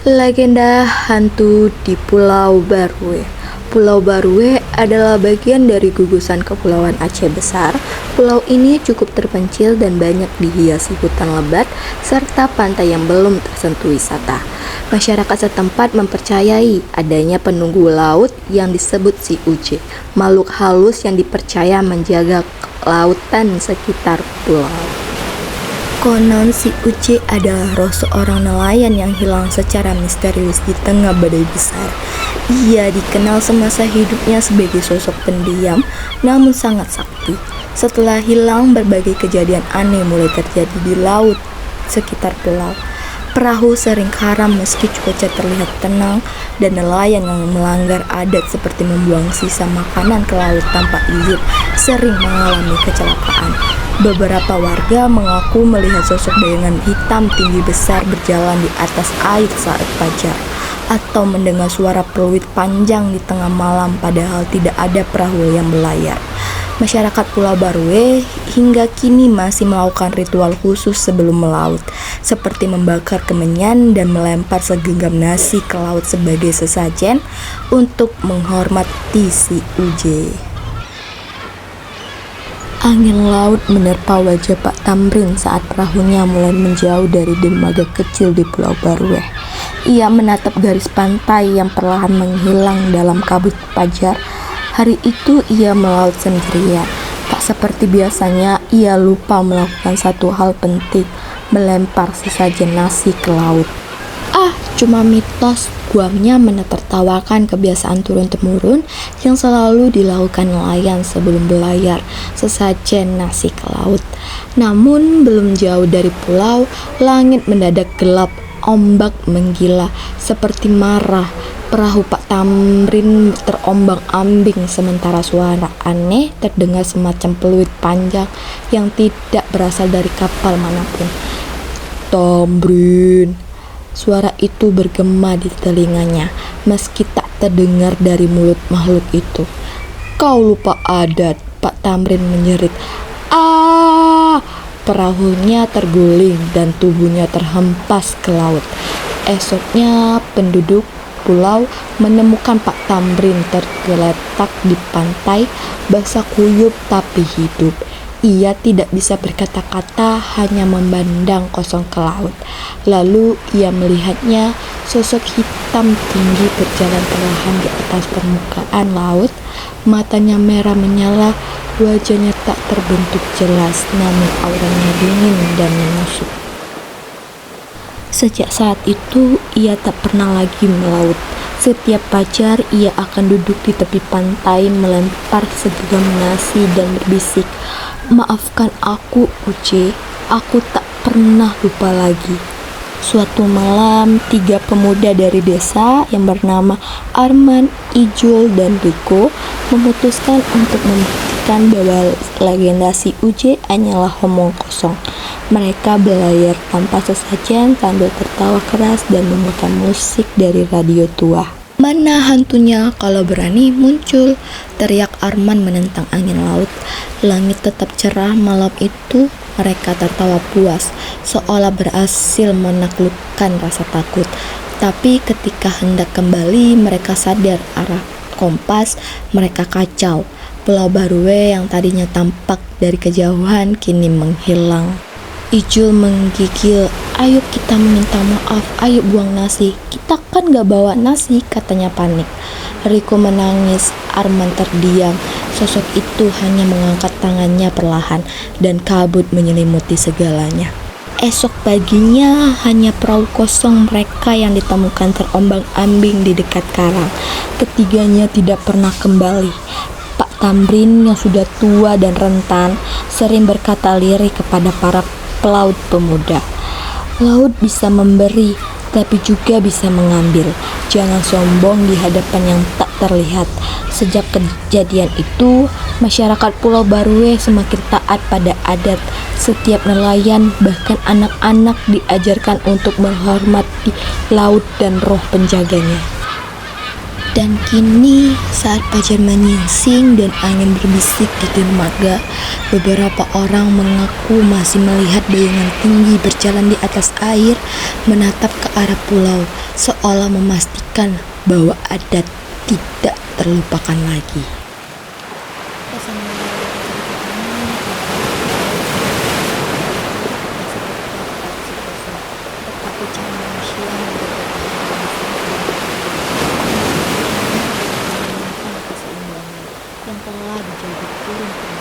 Legenda hantu di Pulau Barue. Pulau Barue adalah bagian dari gugusan Kepulauan Aceh Besar. Pulau ini cukup terpencil dan banyak dihiasi hutan lebat serta pantai yang belum tersentuh wisata. Masyarakat setempat mempercayai adanya penunggu laut yang disebut si Uje, makhluk halus yang dipercaya menjaga lautan sekitar pulau. Konon si Uci adalah roh seorang nelayan yang hilang secara misterius di tengah badai besar. Ia dikenal semasa hidupnya sebagai sosok pendiam namun sangat sakti. Setelah hilang, berbagai kejadian aneh mulai terjadi di laut sekitar pulau. Perahu sering karam meski cuaca terlihat tenang, dan nelayan yang melanggar adat seperti membuang sisa makanan ke laut tanpa izin sering mengalami kecelakaan. Beberapa warga mengaku melihat sosok bayangan hitam tinggi besar berjalan di atas air saat fajar, atau mendengar suara peluit panjang di tengah malam padahal tidak ada perahu yang berlayar. Masyarakat Pulau Barue hingga kini masih melakukan ritual khusus sebelum melaut, seperti membakar kemenyan dan melempar segenggam nasi ke laut sebagai sesajen untuk menghormati si Uje. Angin laut menerpa wajah Pak Tamrin saat perahunya mulai menjauh dari dermaga kecil di Pulau Barue. Ia menatap garis pantai yang perlahan menghilang dalam kabut fajar. Hari itu ia melaut sendirian. Tak seperti biasanya, ia lupa melakukan satu hal penting, melempar sesajen nasi ke laut. Cuma mitos, guamnya menertawakan kebiasaan turun-temurun yang selalu dilakukan nelayan sebelum berlayar sesajen nasi ke laut. Namun belum jauh dari pulau, langit mendadak gelap, ombak menggila seperti marah. Perahu Pak Tamrin terombang-ambing sementara suara aneh terdengar semacam peluit panjang yang tidak berasal dari kapal manapun. Tamrin. Suara itu bergema di telinganya, meski tak terdengar dari mulut makhluk itu. Kau lupa adat, Pak Tamrin menjerit. Perahunya terguling dan tubuhnya terhempas ke laut. Esoknya penduduk pulau menemukan Pak Tamrin tergeletak di pantai, basah kuyup tapi hidup. Ia tidak bisa berkata-kata, hanya memandang kosong ke laut. Lalu ia melihatnya, sosok hitam tinggi berjalan perlahan di atas permukaan laut. Matanya merah menyala, wajahnya tak terbentuk jelas, namun auranya dingin dan menusuk. Sejak saat itu, ia tak pernah lagi melaut. Setiap fajar, ia akan duduk di tepi pantai, melempar segenggam nasi dan berbisik, "Maafkan aku, Uce, aku tak pernah lupa lagi." Suatu malam, 3 pemuda dari desa yang bernama Arman, Ijul, dan Riko memutuskan untuk membuktikan bahwa legenda si Uje hanyalah omong kosong. Mereka berlayar tanpa sesajen sambil tertawa keras dan memutar musik dari radio tua. "Mana hantunya kalau berani muncul?" teriak Arman menentang angin laut. Langit tetap cerah malam itu. Mereka tertawa puas, seolah berhasil menaklukkan rasa takut. Tapi ketika hendak kembali, mereka sadar arah kompas mereka kacau. Pulau Barue yang tadinya tampak dari kejauhan kini menghilang. Ijul menggigil, "Ayo kita meminta maaf, ayo buang nasi. Kita kan gak bawa nasi," katanya panik. Riko menangis, Arman terdiam. Sosok itu hanya mengangkat tangannya perlahan dan kabut menyelimuti segalanya. Esok paginya hanya perahu kosong mereka yang ditemukan terombang-ambing di dekat karang. Ketiganya tidak pernah kembali. Pak Tamrin yang sudah tua dan rentan sering berkata lirik kepada para pelaut pemuda. "Laut bisa memberi, tapi juga bisa mengambil. Jangan sombong di hadapan yang tak terlihat." Sejak kejadian itu, masyarakat Pulau Barue semakin taat pada adat. Setiap nelayan, bahkan anak-anak, diajarkan untuk menghormati laut dan roh penjaganya. Dan kini saat fajar menyingsing dan angin berbisik di dermaga, beberapa orang mengaku masih melihat bayangan tinggi berjalan di atas air, menatap ke arah pulau, seolah memastikan bahwa adat tidak terlupakan lagi. Yang telah dijadi turun